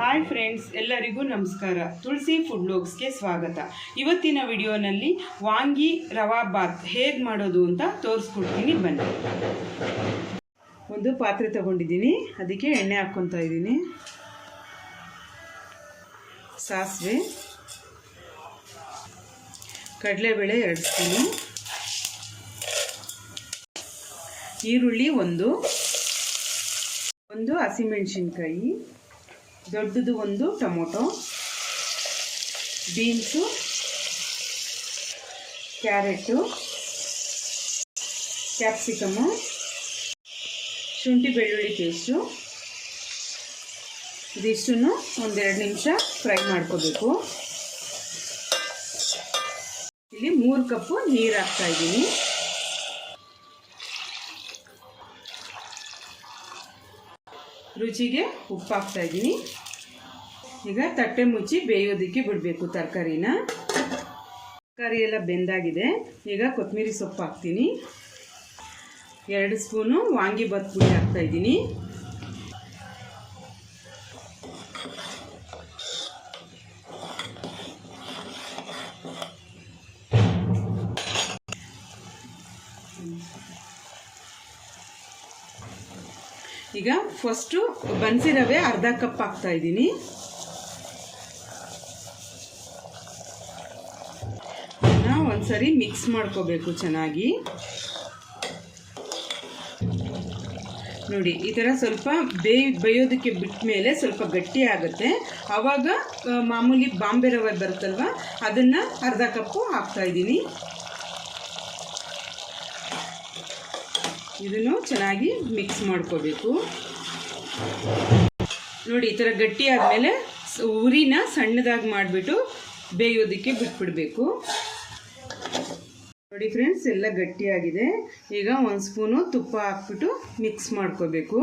Hi friends, ಎಲ್ಲರಿಗೂ ನಮಸ್ಕಾರ. ತುಳಸಿ food ವ್ಲಾಗ್ಸ್ಗೆ ಸ್ವಾಗತ. ಇವತ್ತಿನ ವಿಡಿಯೋನಲ್ಲಿ ವಾಂಗಿ ರವಾ ಬಾತ್ ಹೇಗೆ ಮಾಡೋದು ಅಂತ ತೋರಿಸ್ಕೊಡ್ತೀನಿ, ಬನ್ನಿ. ಒಂದು ಪಾತ್ರೆ ತಗೊಂಡಿದ್ದೀನಿ, ಅದಕ್ಕೆ ಎಣ್ಣೆ ಹಾಕ್ಕೊತಾ ಇದ್ದೀನಿ. ಸಾಸಿವೆ, ಕಡಲೆಬೇಳೆ 2 ಸ್ಪೂನು, ಈರುಳ್ಳಿ ಒಂದು ಹಸಿಮೆಣಸಿನ್ಕಾಯಿ, ದೊಡ್ಡದು ಒಂದು ಟೊಮೊಟೊ, ಬೀನ್ಸು, ಕ್ಯಾರೆಟು, ಕ್ಯಾಪ್ಸಿಕಮ್ಮು, ಶುಂಠಿ ಬೆಳ್ಳುಳ್ಳಿ ಪೇಸ್ಟು. ಇದಿಷ್ಟನ್ನು 1-2 ನಿಮಿಷ ಫ್ರೈ ಮಾಡ್ಕೋಬೇಕು. ಇಲ್ಲಿ 3 ಕಪ್ಪು ನೀರು ಹಾಕ್ತಾ ಇದ್ದೀನಿ. ರುಚಿಗೆ ಉಪ್ಪು ಹಾಕ್ತಾ ಇದ್ದೀನಿ. ಈಗ ತಟ್ಟೆ ಮುಚ್ಚಿ ಬೇಯೋದಕ್ಕೆ ಬಿಡಬೇಕು ತರಕಾರಿನ. ತರಕಾರಿ ಎಲ್ಲ ಬೆಂದಾಗಿದೆ. ಈಗ ಕೊತ್ತಂಬರಿ ಸೊಪ್ಪು ಹಾಕ್ತೀನಿ. 2 ಸ್ಪೂನು ವಾಂಗಿಬಾತ್ ಪುಡಿ ಹಾಕ್ತಾ ಇದ್ದೀನಿ. ಈಗ ಫಸ್ಟು ಬನ್ಸಿ ರವೆ 1/2 ಕಪ್ ಹಾಕ್ತಾ ಇದ್ದೀನಿ. ಒಂದ್ಸರಿ ಮಿಕ್ಸ್ ಮಾಡ್ಕೋಬೇಕು ಚೆನ್ನಾಗಿ. ನೋಡಿ, ಈ ಥರ ಸ್ವಲ್ಪ ಬೇಯೋದಕ್ಕೆ ಬಿಟ್ಟ ಮೇಲೆ ಸ್ವಲ್ಪ ಗಟ್ಟಿ ಆಗುತ್ತೆ. ಆವಾಗ ಮಾಮೂಲಿ ಬಾಂಬೆ ರವೆ ಬರುತ್ತಲ್ವ, ಅದನ್ನು 1/2 ಕಪ್ಪು ಹಾಕ್ತಾ ಇದ್ದೀನಿ. ಇದನ್ನು ಚೆನ್ನಾಗಿ ಮಿಕ್ಸ್ ಮಾಡ್ಕೋಬೇಕು. ನೋಡಿ, ಈ ಥರ ಗಟ್ಟಿ ಆದಮೇಲೆ ಉರಿನ ಸಣ್ಣದಾಗಿ ಮಾಡಿಬಿಟ್ಟು ಬೇಯೋದಕ್ಕೆ ಬಿಟ್ಬಿಡಬೇಕು. ನೋಡಿ ಫ್ರೆಂಡ್ಸ್, ಎಲ್ಲ ಗಟ್ಟಿಯಾಗಿದೆ. ಈಗ 1 ಸ್ಪೂನು ತುಪ್ಪ ಹಾಕ್ಬಿಟ್ಟು ಮಿಕ್ಸ್ ಮಾಡ್ಕೋಬೇಕು.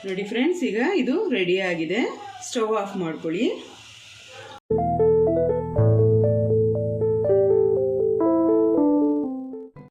ನೋಡಿ ಫ್ರೆಂಡ್ಸ್, ಈಗ ಇದು ರೆಡಿ ಆಗಿದೆ. ಸ್ಟವ್ ಆಫ್ ಮಾಡ್ಕೊಳ್ಳಿ.